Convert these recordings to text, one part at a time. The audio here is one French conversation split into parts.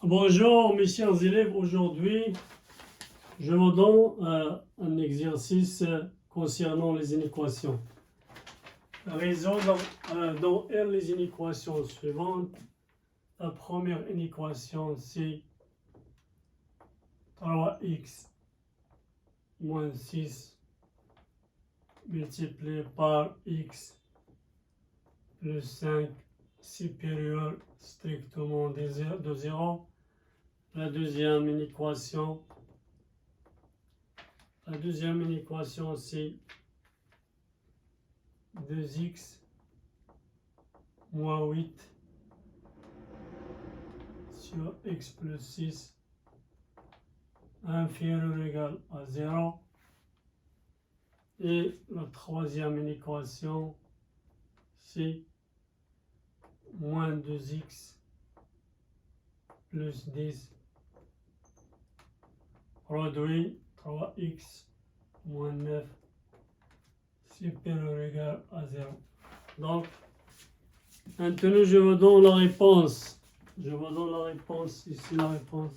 Bonjour mes chers élèves, aujourd'hui je vous donne un exercice concernant les inéquations. Résoudre dans R les inéquations suivantes. La première inéquation c'est 3x moins 6 multiplié par x plus 5 supérieur strictement de 0. La deuxième inéquation c'est 2x moins 8 sur x plus 6 inférieur ou égal à 0. Et la troisième inéquation c'est moins 2x plus 10 produit 3x moins 9 supérieur ou égal à 0. Donc, maintenant je vous donne la réponse. Je vous donne la réponse, ici la réponse.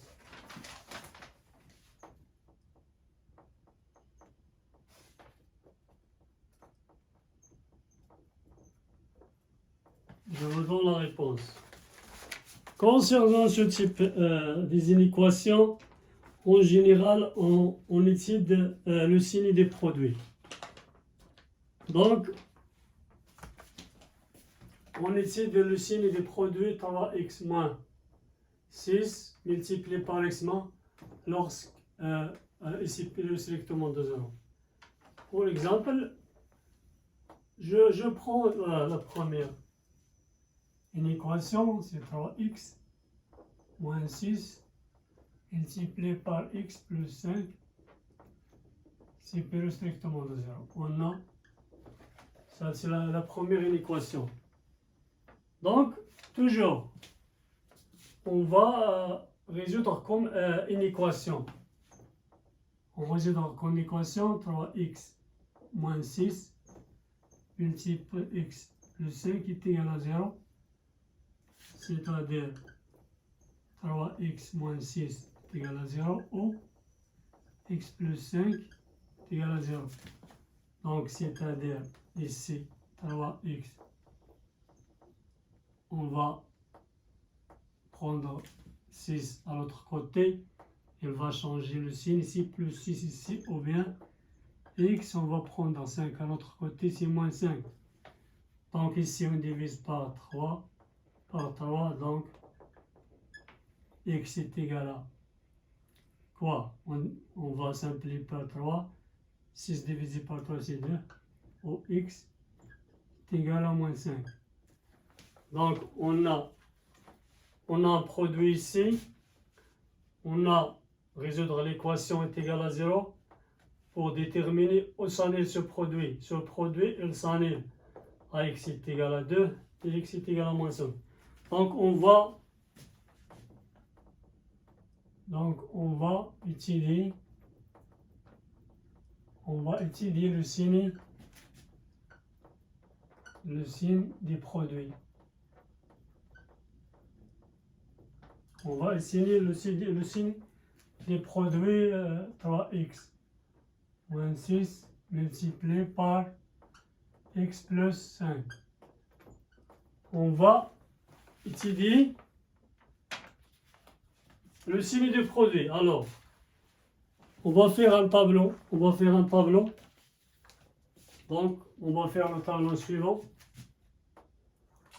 Je vous donne la réponse. Concernant ce type des inéquations, en général, on étudie le signe des produits. Donc, on étudie le signe des produits 3x moins 6 multiplié par x moins lorsque ici plus strictement de 0. Pour exemple, je prends la première inéquation, c'est 3x moins 6 multiplié par x plus 5 supérieur strictement de 0. On a, ça c'est la première inéquation. Donc, toujours, on va résoudre comme une équation. On va résoudre comme équation 3x moins 6 multiplié x plus 5 est égal à 0. C'est-à-dire 3x moins 6 est égal à 0 ou x plus 5 est égal à 0. Donc, c'est-à-dire ici 3x, on va prendre 6 à l'autre côté, il va changer le signe ici, plus 6 ici, ou bien x, on va prendre 5 à l'autre côté, c'est moins 5. Donc ici, on divise par 3, donc x est égal à quoi? On va simplifier par 3, 6 divisé par 3, c'est 2, ou x est égal à moins 5. Donc on a un produit ici, on a résoudre l'équation est égale à 0 pour déterminer où s'annule ce produit. Ce produit, il s'annule à x est égal à 2 et x est égal à moins 5. Donc on va étudier le signe des produits. On va essayer le signe des produits 3x moins 6 multiplié par x plus 5. On va étudier le signe des produits. Alors, on va faire un tableau. Donc, on va faire le tableau suivant.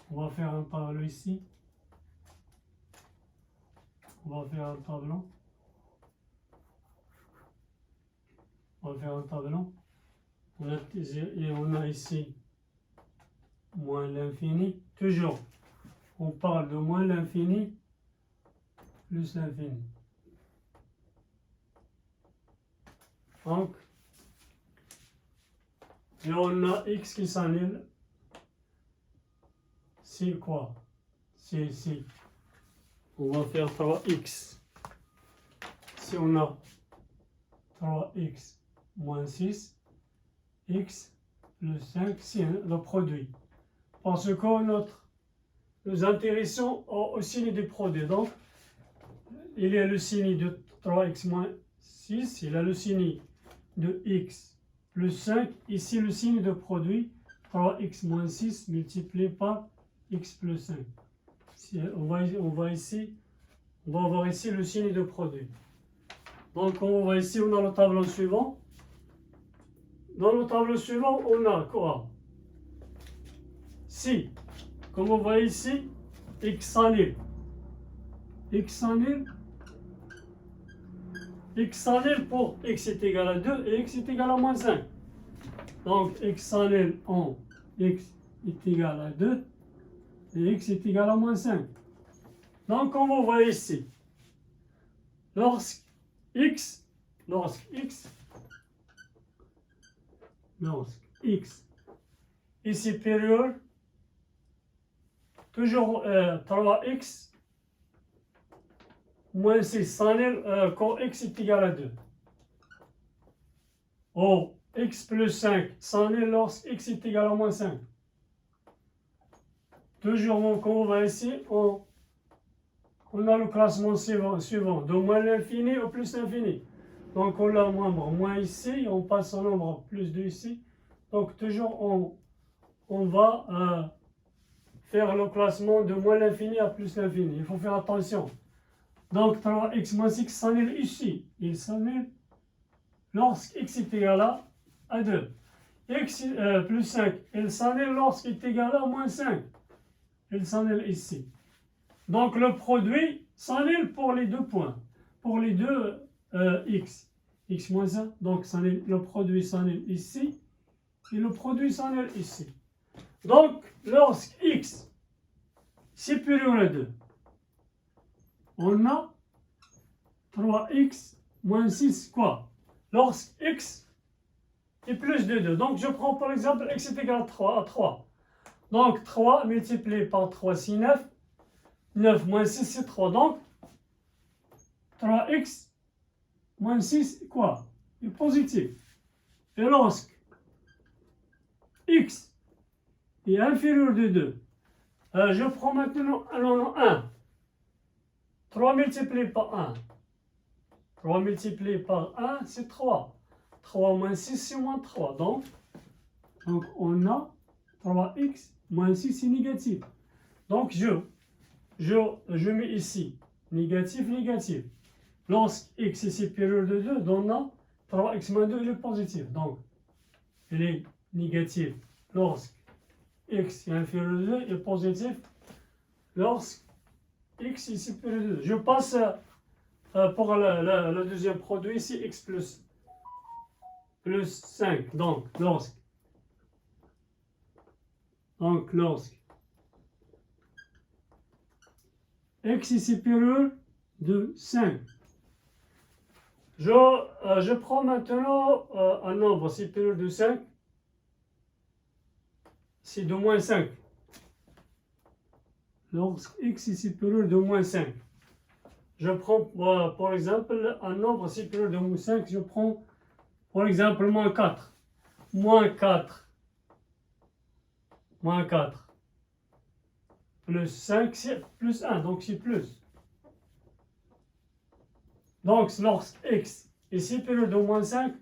On va faire un tableau ici. On va faire un tableau. On a ici moins l'infini. Toujours, on parle de moins l'infini plus l'infini. Donc, et on a x qui s'annule. C'est quoi? C'est ici. On va faire 3x. Si on a 3x moins 6, x plus 5, c'est le produit. Parce que nous intéressons au signe du produit. Donc, il y a le signe de 3x moins 6, il y a le signe de x plus 5, ici le signe de produit 3x moins 6 multiplié par x plus 5. On va avoir ici le signe de produit. Donc on va ici, on a le tableau suivant. Dans le tableau suivant, on a quoi? Si, comme on voit ici, x annule. X annule pour x est égal à 2 et x est égal à moins 5. Donc x annule en x est égal à 2 et x est égal à moins 5. Donc comme on voit ici, lorsque x est supérieur, toujours 3x moins 6 s'annule quand x est égal à 2. Oh, x plus 5 s'annule lorsque x est égal à moins 5. Toujours, comme on va ici, on a le classement suivant, de moins l'infini au plus l'infini. Donc on a un nombre moins ici, on passe au nombre plus 2 ici. Donc toujours on va faire le classement de moins l'infini à plus l'infini. Il faut faire attention. Donc 3x moins 6 s'annule ici. Il s'annule lorsque x est égal à 2. X plus 5, il s'annule lorsqu'il est égal à moins 5. Il s'annule ici. Donc le produit s'annule pour les deux points. Pour les deux x. X moins 1. Donc le produit s'annule ici. Et le produit s'annule ici. Donc lorsque x supérieur à 2, on a 3x moins 6 quoi? Lorsque x est plus de 2. Donc je prends par exemple x est égal à 3. Donc 3 multiplié par 3 c'est 9. 9 moins 6 c'est 3. Donc 3x moins 6 quoi? Est positif. Et lorsque x est inférieur de 2, je prends maintenant un 1. 3 multiplié par 1. 3 multiplié par 1, c'est 3. 3 moins 6, c'est moins 3. Donc on a 3x moins 6, c'est négatif. Donc je mets ici négatif, négatif. Lorsque x est supérieur de 2, on a 3x moins 2, il est positif. Donc il est négatif lorsque x est inférieur de 2 et positif lorsque x est supérieur de 2. Je passe pour le deuxième produit ici, x plus 5. Donc lorsque x est supérieur de 5. Je prends maintenant un nombre supérieur de 5. C'est de moins 5. Lorsque x est supérieur de moins 5. Je prends par exemple un nombre supérieur de moins 5. Je prends par exemple moins 4. Moins 4. Plus 5, c'est plus 1. Donc c'est plus. Donc lorsque x est supérieur de moins 5,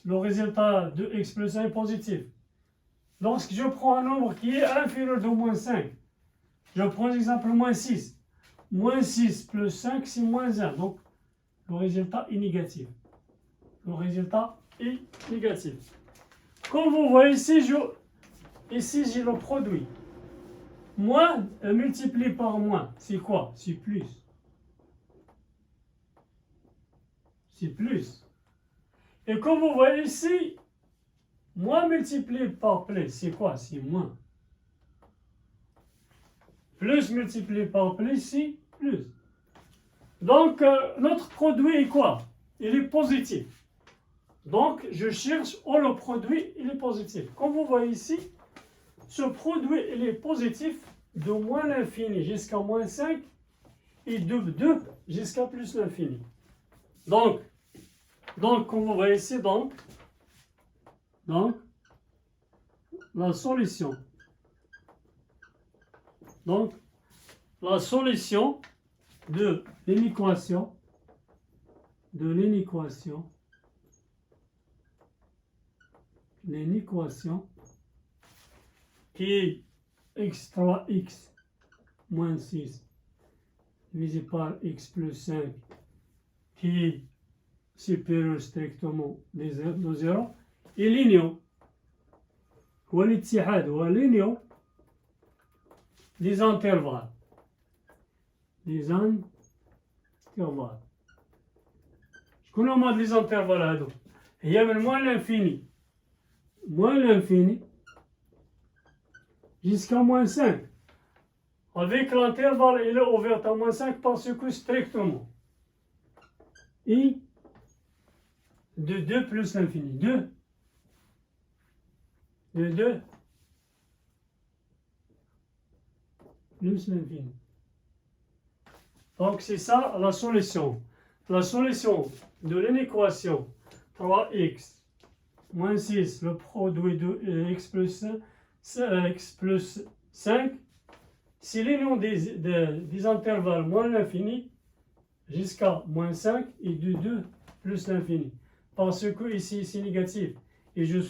le résultat de x plus 1 est positif. Lorsque je prends un nombre qui est inférieur de moins 5, je prends l'exemple moins 6. Moins 6 plus 5, c'est moins 1. Donc, le résultat est négatif. Comme vous voyez ici, j'ai le produit. Moins multiplié par moins, c'est quoi? C'est plus. Et comme vous voyez ici, moins multiplié par plus, c'est quoi? C'est moins. Plus multiplié par plus, c'est plus. Donc, notre produit est quoi? Il est positif. Donc, je cherche où le produit il est positif. Comme vous voyez ici, ce produit il est positif de moins l'infini jusqu'à moins 5 et de 2 jusqu'à plus l'infini. Donc, comme vous voyez ici, donc la solution. Donc, la solution de l'inéquation qui est x3x moins 6 divisé par x plus 5 qui est supérieur strictement de 0 et l'union هو الاتحاد هو l'union des intervalles شكون هما هاد les intervalles هادو هي من moins l'infini jusqu'à moins 5 avec l'intervalle il est ouvert à moins 5 parce que strictement et de 2 plus l'infini 2 plus l'infini. Donc c'est ça la solution. La solution de l'inéquation 3x moins 6, le produit de x plus 5, c'est l'union des intervalles moins l'infini jusqu'à moins 5 et de 2 plus l'infini. Parce que ici c'est négatif. Et je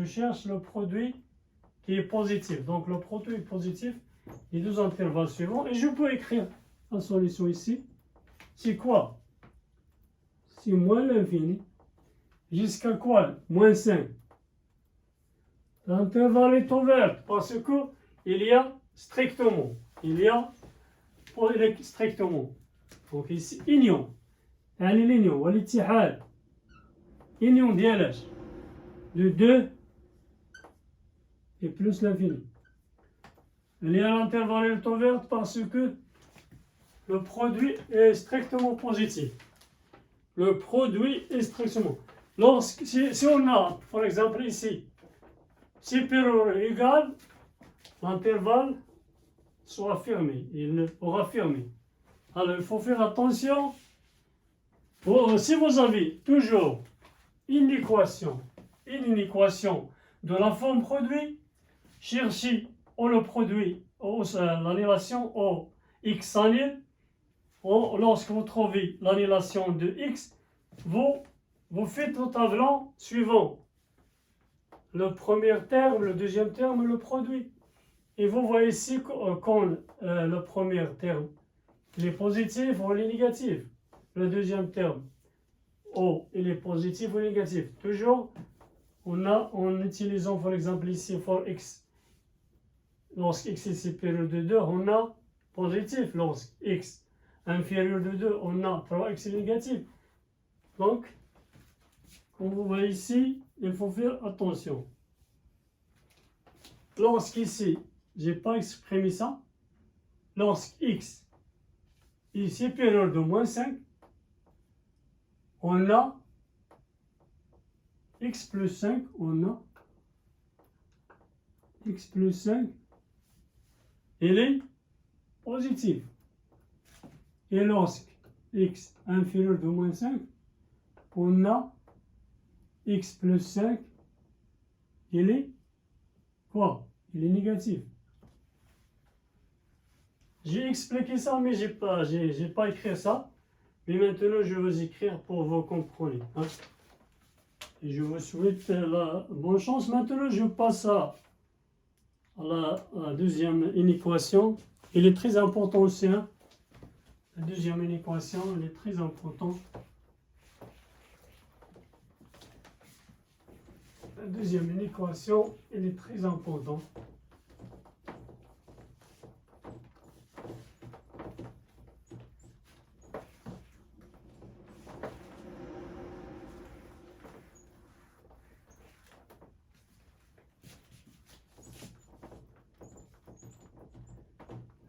cherche le produit qui est positif. Donc le produit positif, les deux intervalles suivants. Et je peux écrire la solution ici. C'est quoi? C'est moins l'infini. Jusqu'à quoi? Moins 5. L'intervalle est ouvert parce que il y a strictement. Donc ici, union. يعني l'union والاتحاد. Union ديالاش de 2 et plus l'infini. Il y a l'intervalle est ouvert parce que le produit est strictement positif. Le produit est strictement. Si on a, par exemple ici, supérieur ou égal, l'intervalle sera fermé. Il aura fermé. Alors il faut faire attention. Si vous avez toujours une équation de la forme produit, cherchez le produit, l'annulation au x annule. Lorsque vous trouvez l'annulation de x, vous faites le tableau suivant. Le premier terme, le deuxième terme, le produit. Et vous voyez ici quand le premier terme il est positif ou il est négatif. Le deuxième terme, il est positif ou négatif. Toujours, en utilisant par exemple ici for x, lorsque x est supérieur de 2, on a positif. Lorsque x inférieur de 2, on a 3x est négatif. Donc, comme vous voyez ici, il faut faire attention. Lorsqu'ici, je n'ai pas exprimé ça, lorsque x est supérieur de moins 5, on a x plus 5, il est positif. Et lorsque x inférieur de moins 5, on a x plus 5, il est quoi? Il est négatif. J'ai expliqué ça, mais j'ai pas écrit ça. Mais maintenant, je vais écrire pour vous comprendre. Hein? Et je vous souhaite la bonne chance. Maintenant, je passe à la deuxième inéquation. Il est très important aussi. Hein? La deuxième inéquation, elle est très importante. La deuxième inéquation, elle est très importante.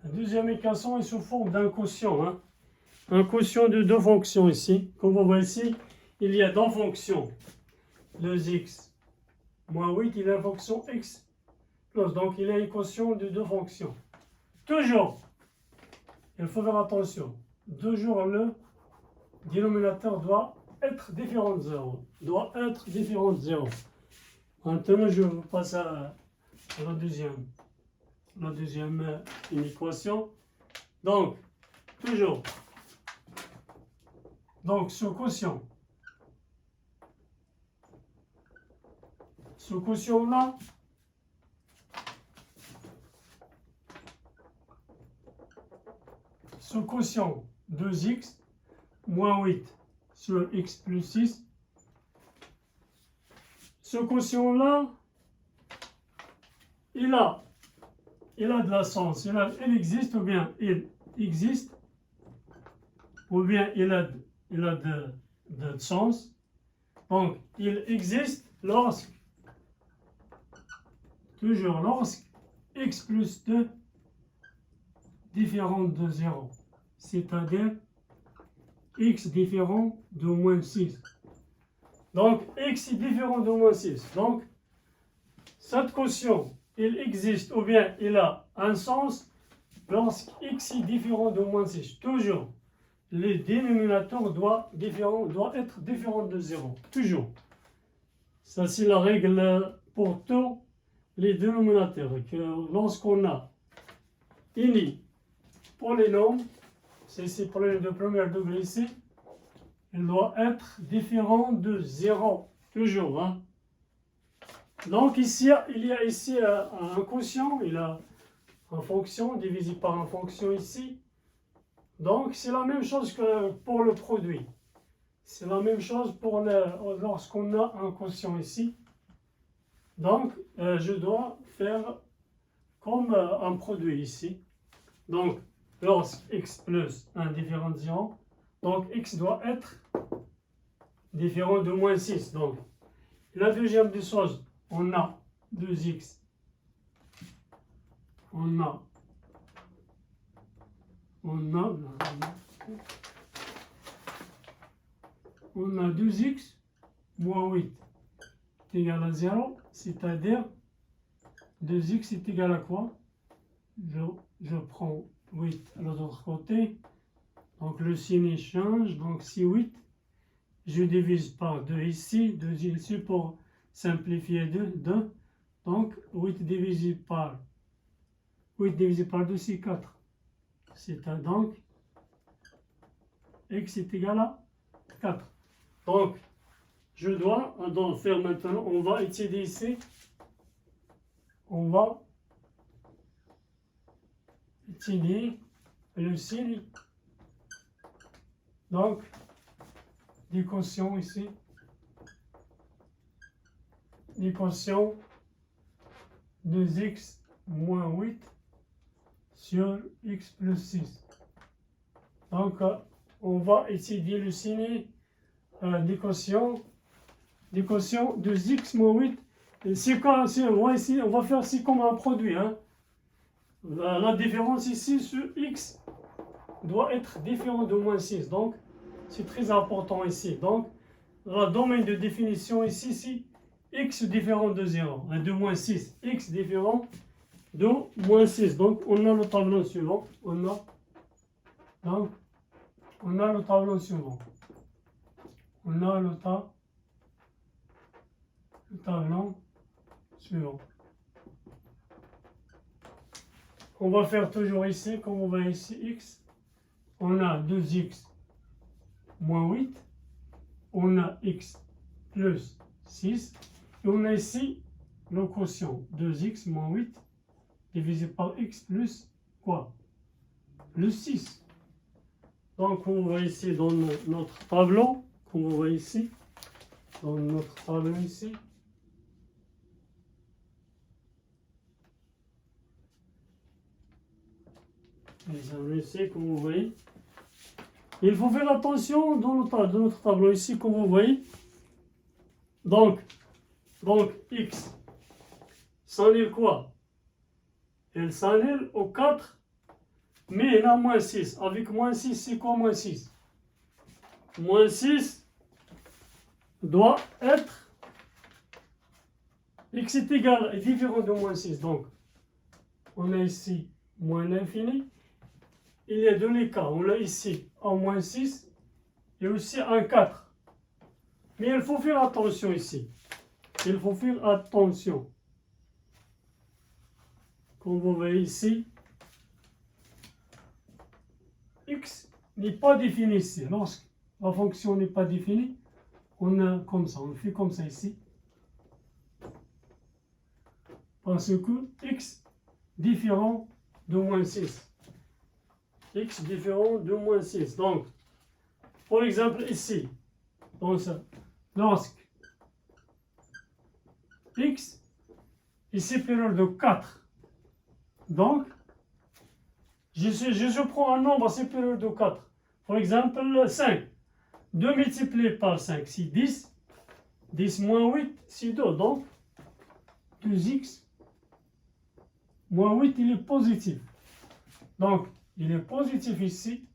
La deuxième équation est sous forme d'un quotient. Hein? Un quotient de deux fonctions ici. Comme vous voyez ici, il y a deux fonctions. Le x moins 8, il y a la fonction x plus. Donc il y a une quotient de deux fonctions. Toujours, il faut faire attention. Toujours le dénominateur doit être différent de 0. Maintenant, je passe à la deuxième inéquation. Donc, toujours. Donc, ce quotient-là, ce quotient 2x moins 8 sur x plus 6, ce quotient-là, il a de la sens, il existe ou bien il existe, ou bien il a de sens. Donc, il existe toujours lorsque x plus 2 différent de 0, c'est-à-dire x différent de moins 6. Donc, x est différent de moins 6. Donc, cette quotient, il existe ou bien il a un sens lorsque x est différent de moins 6. Toujours, le dénominateur doit être différent de 0. Toujours. Ça, c'est la règle pour tous les dénominateurs. Que lorsqu'on a ini polynôme, c'est polynôme de premier degré ici, il doit être différent de 0. Toujours. Hein? Donc ici, il y a ici un quotient, il a une fonction divisé par une fonction ici. Donc c'est la même chose que pour le produit. C'est la même chose pour lorsqu'on a un quotient ici. Donc je dois faire comme un produit ici. Donc lorsque x plus 1 différent de 0, donc x doit être différent de moins 6. Donc la deuxième des choses, on a 2x, on a 2x moins 8 est égal à 0, c'est-à-dire 2x est égal à quoi? Je prends 8 à l'autre côté, donc le signe change, donc si 8, je divise par 2 ici, 2 ici pour simplifier 2, donc 8 divisé par 2, c'est 4. C'est donc x est égal à 4. Donc, je dois faire maintenant, on va étudier ici, on va étudier le signe, donc, des quotients ici, des quotients 2x moins 8 sur x plus 6. Donc, on va étudier le signe des quotients 2x moins 8. C'est quoi, ici, on va faire ici comme un produit. Hein. La différence ici sur x doit être différent de moins 6. Donc, c'est très important ici. Donc, le domaine de définition ici, c'est x différent de 0, de moins 6. X différent de moins 6. Donc, on a le tableau suivant. On a le tableau suivant. On a le tableau suivant. On va faire toujours ici, comme on va ici, x. On a 2x moins 8. On a x plus 6. Et on a ici le quotient 2x moins 8 divisé par x plus quoi? Plus 6. Donc on voit ici dans notre tableau, comme vous voyez ici, dans notre tableau ici. Ici, comme vous voyez. Il faut faire attention dans notre tableau ici, comme vous voyez. Donc x s'annule quoi? Elle s'annule au 4, mais il a moins 6. Avec moins 6, c'est quoi moins 6? Moins 6 doit être x est égal, est différent de moins 6. Donc, on a ici moins l'infini. Il y a deux les cas. On a ici en moins 6 et aussi un 4. Mais il faut faire attention ici. Il faut faire attention. Comme vous voyez ici, x n'est pas défini ici, lorsque la fonction n'est pas définie, on a comme ça, on fait comme ça ici. Parce que x différent de moins 6. X différent de moins 6. Donc, par exemple ici, lorsque x est supérieur de 4, donc, je prends un nombre supérieur de 4. Par exemple, 5. 2 multiplié par 5, c'est 10. 10 moins 8, c'est 2. Donc, 2x moins 8, il est positif. Donc, il est positif ici.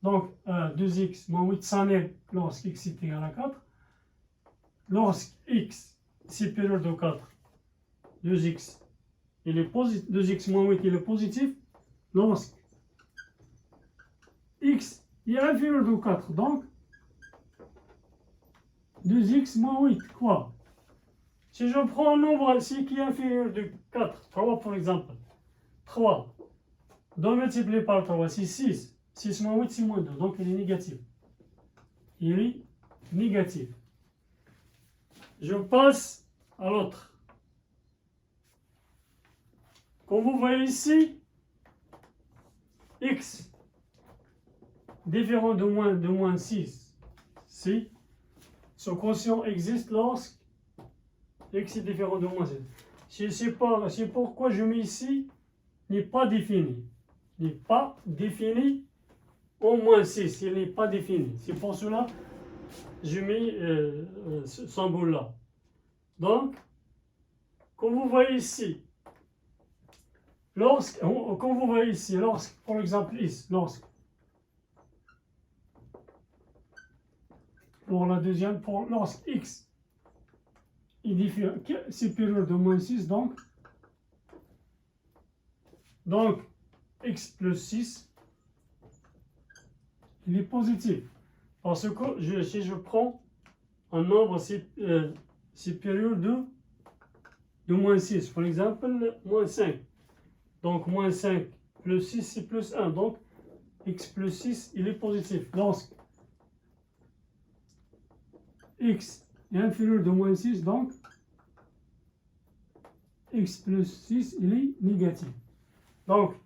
Donc, 2x moins 8 s'annule lorsque x est égal à 4. Lorsque x est supérieur de 4, 2x, il est positif. 2x moins 8, il est positif. Lorsque x est inférieur de 4, donc 2x moins 8, quoi? Si je prends un nombre ici qui est inférieur de 4, 3 par exemple, 3, 2 multiplié par 3, c'est 6. 6 moins 8, c'est moins 2, donc il est négatif. Il est négatif. Je passe à l'autre. Comme vous voyez ici, x différent de moins 6, si ce quotient existe lorsque x est différent de moins 6. C'est pourquoi je mets ici n'est pas défini. N'est pas défini au moins 6, il n'est pas défini. C'est pour cela que je mets ce symbole-là. Donc, comme vous voyez ici, par exemple ici, pour la deuxième, lorsque x est supérieur de moins 6, donc x plus 6, il est positif. Parce que si je prends un nombre supérieur de moins 6, par exemple, moins 5. Donc, moins 5 plus 6, c'est plus 1. Donc, x plus 6, il est positif. Lorsque x est inférieur de moins 6, donc, x plus 6, il est négatif. Donc,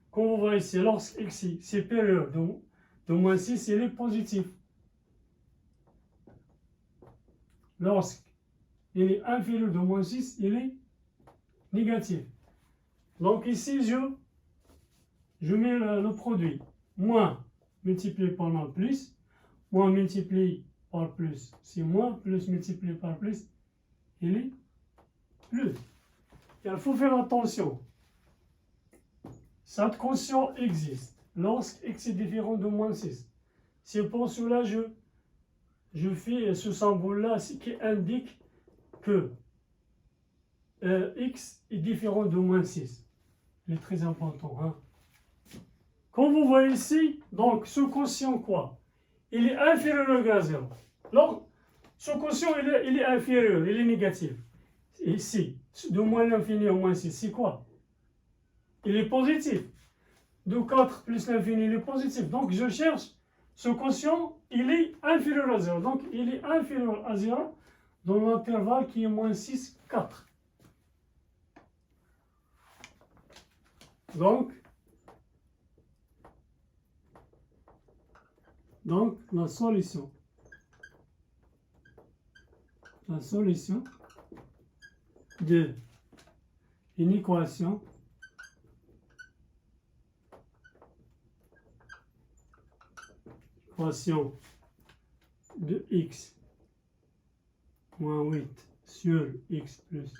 comme vous voyez ici, lorsque x est supérieur de moins 6, il est positif. Lorsque il est inférieur de moins 6, il est négatif. Donc ici, je mets le produit. Moins multiplié par moins plus. Moins multiplié par plus, c'est moins. Plus multiplié par plus, il est plus. Il faut faire attention. Cette quotient existe lorsque x est différent de moins 6. C'est pour cela que je fais ce symbole-là qui indique que x est différent de moins 6. Il est très important. Hein? Comme vous voyez ici, donc ce quotient quoi? Il est inférieur ou égal à 0. Donc, ce quotient il est inférieur, il est négatif. Ici, de moins l'infini au moins 6, c'est quoi? Il est positif. De 4 plus l'infini, il est positif. Donc, je cherche ce quotient, il est inférieur à 0. Donc, il est inférieur à 0 dans l'intervalle qui est moins 6, 4. Donc, la solution de une équation de x moins 8 sur x plus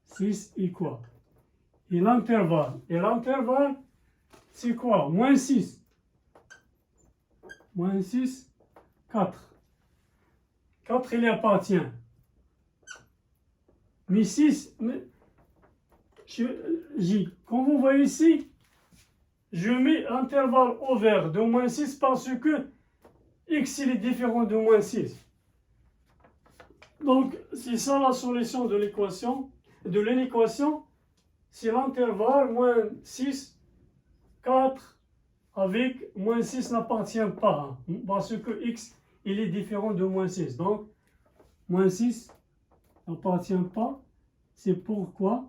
6 est quoi? Et l'intervalle, c'est quoi? Moins 6. Moins 6, 4. 4, il y appartient. Mais 6, comme vous voyez ici, je mets l'intervalle ouvert de moins 6 parce que x il est différent de moins 6. Donc, c'est ça la solution de l'équation, c'est l'intervalle moins 6, 4 avec moins 6 n'appartient pas, hein, parce que x, il est différent de moins 6. Donc, moins 6 n'appartient pas. C'est pourquoi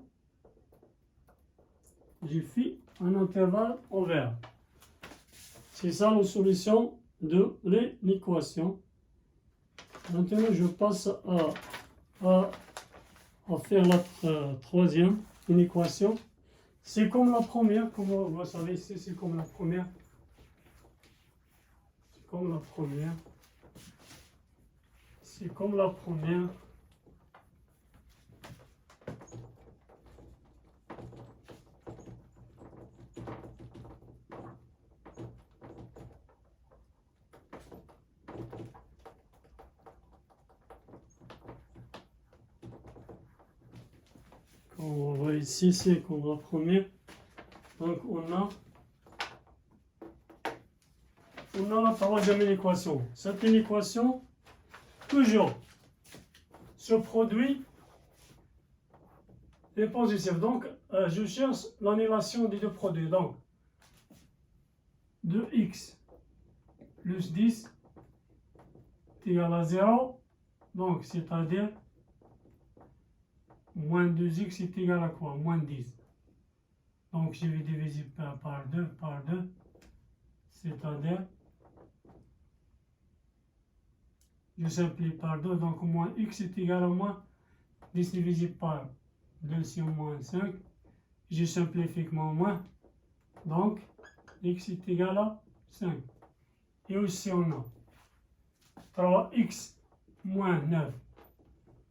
j'ai fait un intervalle ouvert. C'est ça la solution de l'équation. Maintenant, je passe à faire la troisième équation. C'est comme la première, comme vous savez ici, c'est comme la première. C'est comme la première. C'est comme la première. On voit ici, c'est comme la première. Donc on a la troisième équation. Cette équation, toujours, ce produit est positif. Donc je cherche l'annulation des deux produits. Donc 2x plus 10 est égal à 0. Donc c'est-à-dire moins 2x est égal à quoi? Moins 10. Donc je vais diviser par 2, c'est-à-dire, je simplifie par 2, donc moins x est égal à moins 10 divisé par 2, c'est moins 5. Je simplifie moins, donc x est égal à 5. Et aussi on a 3x moins 9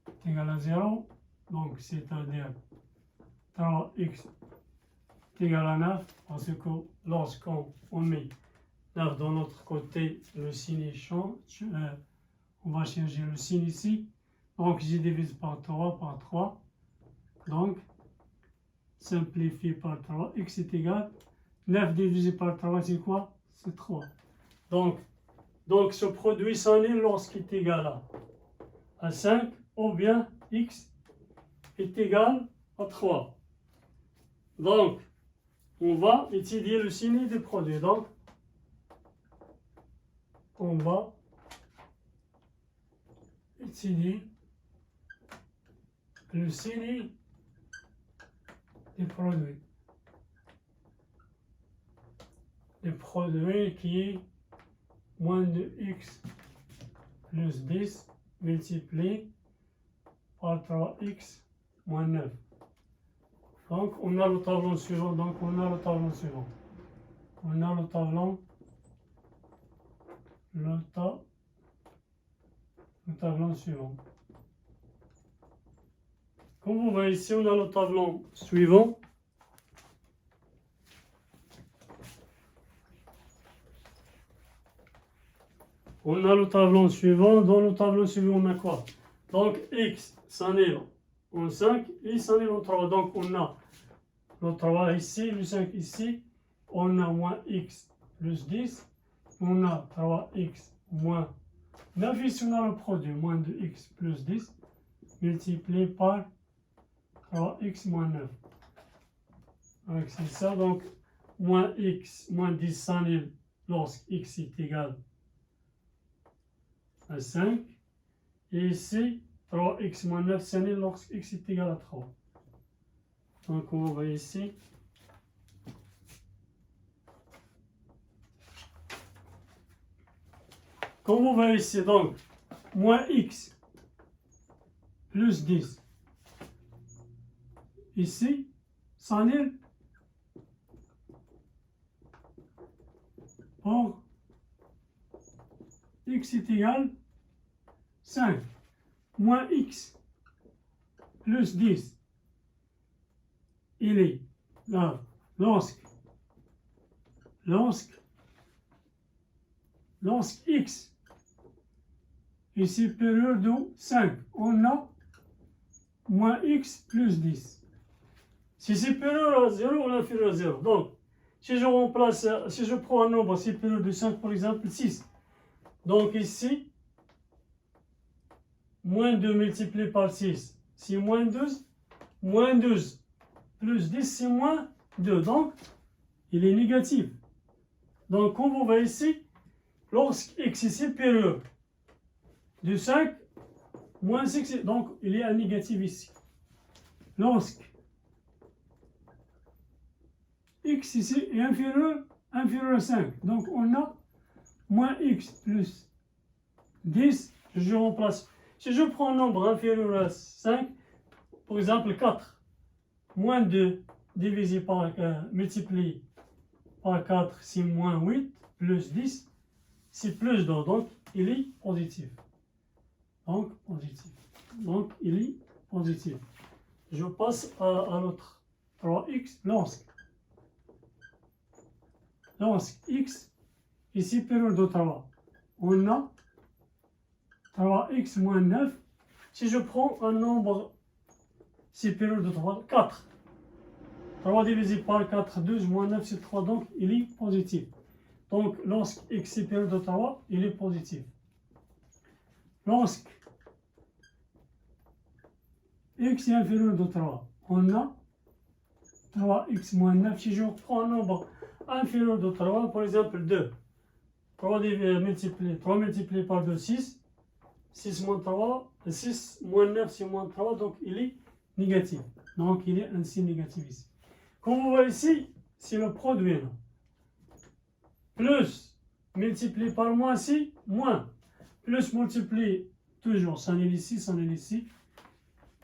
est égal à 0. Donc, c'est-à-dire 3x est égal à 9, parce que lorsqu'on met 9 de l'autre côté, le signe change. On va changer le signe ici. Donc, j'ai divisé par 3. Donc, simplifié par 3, x est égal. 9 divisé par 3, c'est quoi? C'est 3. Donc, ce produit s'annule lorsqu'il est égal à 5, ou bien x est égal à 3. Donc, on va étudier le signe des produits. Donc, on va étudier le signe des produits. Le produit qui est moins de x plus 10 multiplié par 3x moins 9. Donc, on a le tableau suivant. Le tableau suivant. Comme vous voyez ici, on a le tableau suivant. On a le tableau suivant. Dans le tableau suivant, on a quoi? Donc, x s'annule en 5 et s'annule en 3. Donc, on a le 3 ici, le 5 ici. On a moins x plus 10. On a 3x moins 9. Ici, on a le produit, moins 2x plus 10, multiplié par 3x moins 9. Donc, c'est ça. Donc, moins x moins 10 s'annule lorsque x est égal à 5. Et ici, 3x moins 9 s'annule lorsque x est égal à 3. Donc, on va ici. Comme vous voyez ici, donc, moins x plus 10. Ici, s'annule pour x est égal à 5. Moins x plus 10. Il est là, lorsque x est supérieur de 5, on a moins x plus 10. Si c'est supérieur à 0, on a inférieur à 0. Donc, si je prends un nombre supérieur de 5, par exemple 6, donc ici, moins 2 multiplié par 6, c'est moins 12. Moins 12 plus 10, c'est moins 2. Donc, il est négatif. Donc, comme vous voyez ici, lorsque x est supérieur de 5, moins x, donc il y a un négatif ici. Lorsque x ici est inférieur à 5, donc on a moins x plus 10, je remplace. Si je prends un nombre inférieur à 5, par exemple 4, moins 2 divisé par, multiplié par 4, c'est moins 8, plus 10, c'est plus 2, donc il est positif. Donc, positif. Donc, il est positif. Je passe à l'autre. 3x, lorsque x est supérieur de 3, on a 3x moins 9. Si je prends un nombre supérieur de 3, 4. 3 divisé par 4, 12, moins 9, c'est 3, donc il est positif. Donc, lorsque x est supérieur de 3, il est positif. Lorsque x est inférieur de 3, on a 3x moins 9. Si je prends un nombre inférieur de 3, par exemple 2, 3 multiplié par 2, 6, 6 moins 3, 6 moins 9, c'est moins 3, donc il est négatif. Donc il est ainsi négatif ici. Comme vous voyez ici, c'est le produit. Là. Plus multiplié par moins ici, moins. Plus multiplié, toujours, s'annule ici, s'annule ici.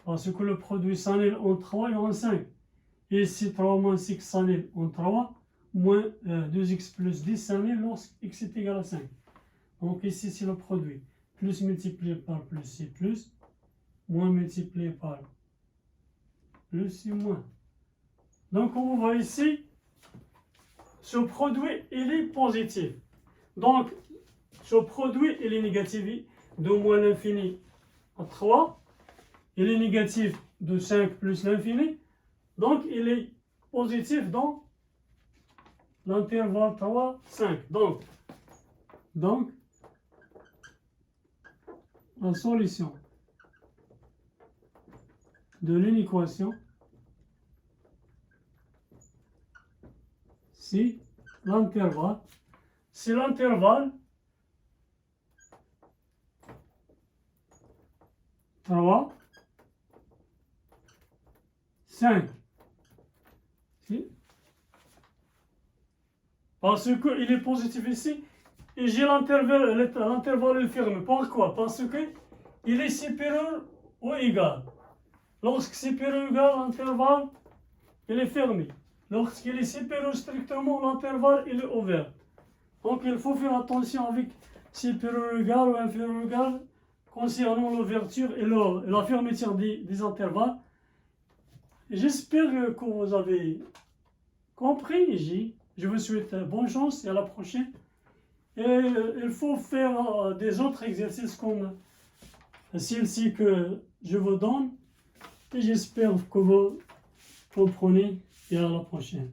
Parce que le produit s'annule en 3 et en 5. Et ici, 3 moins 6 s'annule en 3, moins 2x plus 10 s'annule lorsque x est égal à 5. Donc ici, c'est le produit. Plus multiplié par plus, c'est plus. Moins multiplié par plus, c'est moins. Donc, on voit ici, ce produit, il est positif. Donc, ce produit, il est négatif de moins l'infini à 3. Il est négatif de 5 plus l'infini. Donc, il est positif dans l'intervalle 3, 5. Donc, la solution de l'inéquation, c'est l'intervalle 3, 5. Parce qu'il est positif ici, et j'ai l'intervalle fermé. Pourquoi? Parce qu'il est supérieur ou égal. Lorsque supérieur ou égal, l'intervalle, il est fermé. Lorsqu'il est supérieur strictement, l'intervalle, il est ouvert. Donc il faut faire attention avec supérieur ou égal ou inférieur ou égal concernant l'ouverture et la fermeture des intervalles. J'espère que vous avez compris. Je vous souhaite bonne chance et à la prochaine. Et il faut faire des autres exercices comme celle-ci que je vous donne. Et j'espère que vous comprenez et à la prochaine.